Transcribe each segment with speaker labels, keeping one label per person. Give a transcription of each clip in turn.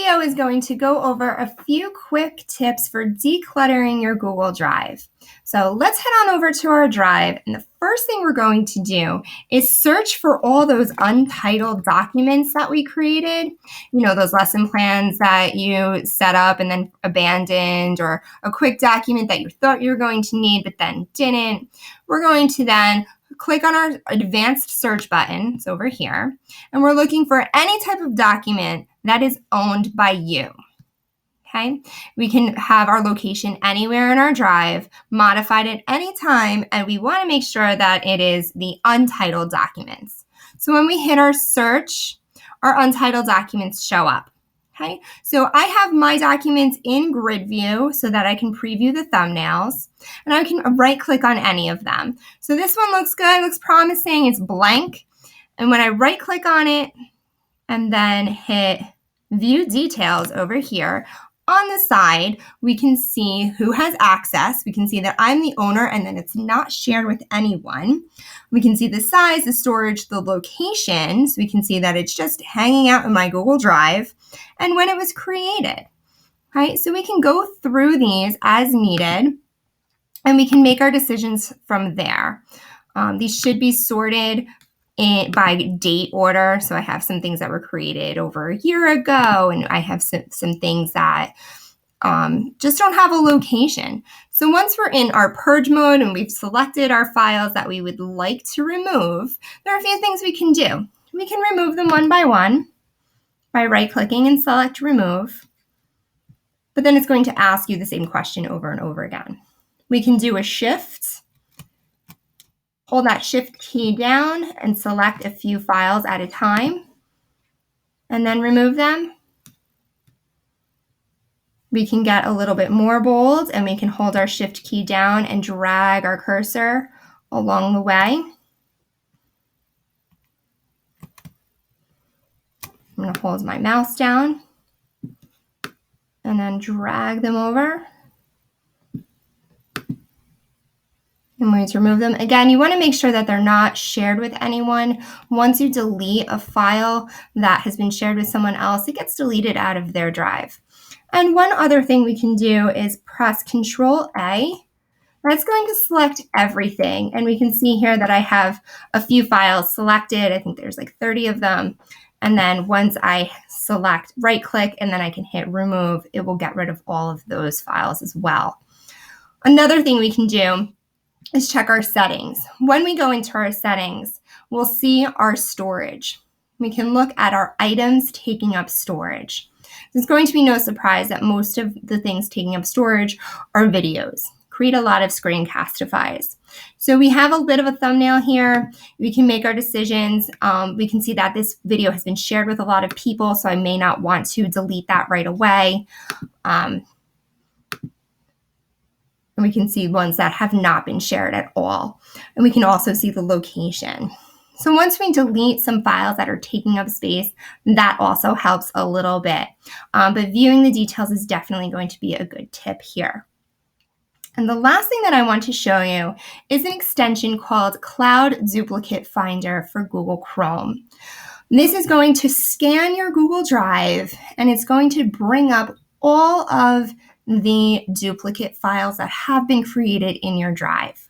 Speaker 1: video is going to go over a few quick tips for decluttering your Google Drive. So let's head on over to our Drive, and the first thing we're going to do is search for all those untitled documents that we created. You know, those lesson plans that you set up and then abandoned, or a quick document that you thought you were going to need but then didn't. We're going to then click on our advanced search button, it's over here, and we're looking for any type of document that is owned by you. Okay, we can have our location anywhere in our Drive, modified at any time, and we want to make sure that it is the untitled documents. So when we hit our search, our untitled documents show up. Okay, so I have my documents in grid view so that I can preview the thumbnails, and I can right click on any of them. So this one looks good, looks promising, it's blank. And when I right click on it and then hit view details over here, on the side, we can see who has access. We can see that I'm the owner and then it's not shared with anyone. We can see the size, the storage, the location. So we can see that it's just hanging out in my Google Drive and when it was created. Right? So we can go through these as needed and we can make our decisions from there. These should be sorted by date order. So I have some things that were created over a year ago, and I have some things that just don't have a location. So once we're in our purge mode and we've selected our files that we would like to remove, there are a few things we can do. We can remove them one by one by right-clicking and select remove, but then it's going to ask you the same question over and over again. We can do a shift. Hold that shift key down and select a few files at a time and then remove them. We can get a little bit more bold and we can hold our shift key down and drag our cursor along the way. I'm going to hold my mouse down and then drag them over. I'm going to remove them. Again, you want to make sure that they're not shared with anyone. Once you delete a file that has been shared with someone else, it gets deleted out of their Drive. And one other thing we can do is press Control A. That's going to select everything. And we can see here that I have a few files selected. I think there's like 30 of them. And then once I select right click and then I can hit remove, it will get rid of all of those files as well. Another thing we can do is check our settings. When we go into our settings, we'll see our storage. We can look at our items taking up storage. It's going to be no surprise that most of the things taking up storage are videos. Create a lot of screencastifys. So we have a bit of a thumbnail here. We can make our decisions. We can see that this video has been shared with a lot of people, so I may not want to delete that right away. And we can see ones that have not been shared at all. And we can also see the location. So once we delete some files that are taking up space, that also helps a little bit. But viewing the details is definitely going to be a good tip here. And the last thing that I want to show you is an extension called Cloud Duplicate Finder for Google Chrome. This is going to scan your Google Drive and it's going to bring up all of the duplicate files that have been created in your Drive.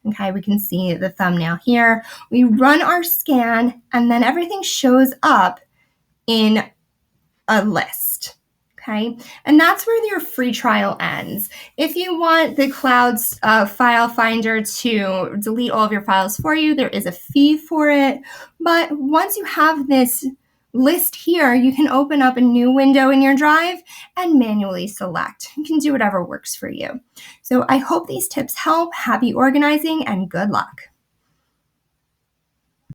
Speaker 1: Okay, we can see the thumbnail here. We run our scan and then everything shows up in a list. Okay, and that's where your free trial ends. If you want the Cloud's file finder to delete all of your files for you, there is a fee for it. But once you have this list here, you can open up a new window in your Drive and manually select. You can do whatever works for you. So I hope these tips help. Happy organizing and good luck.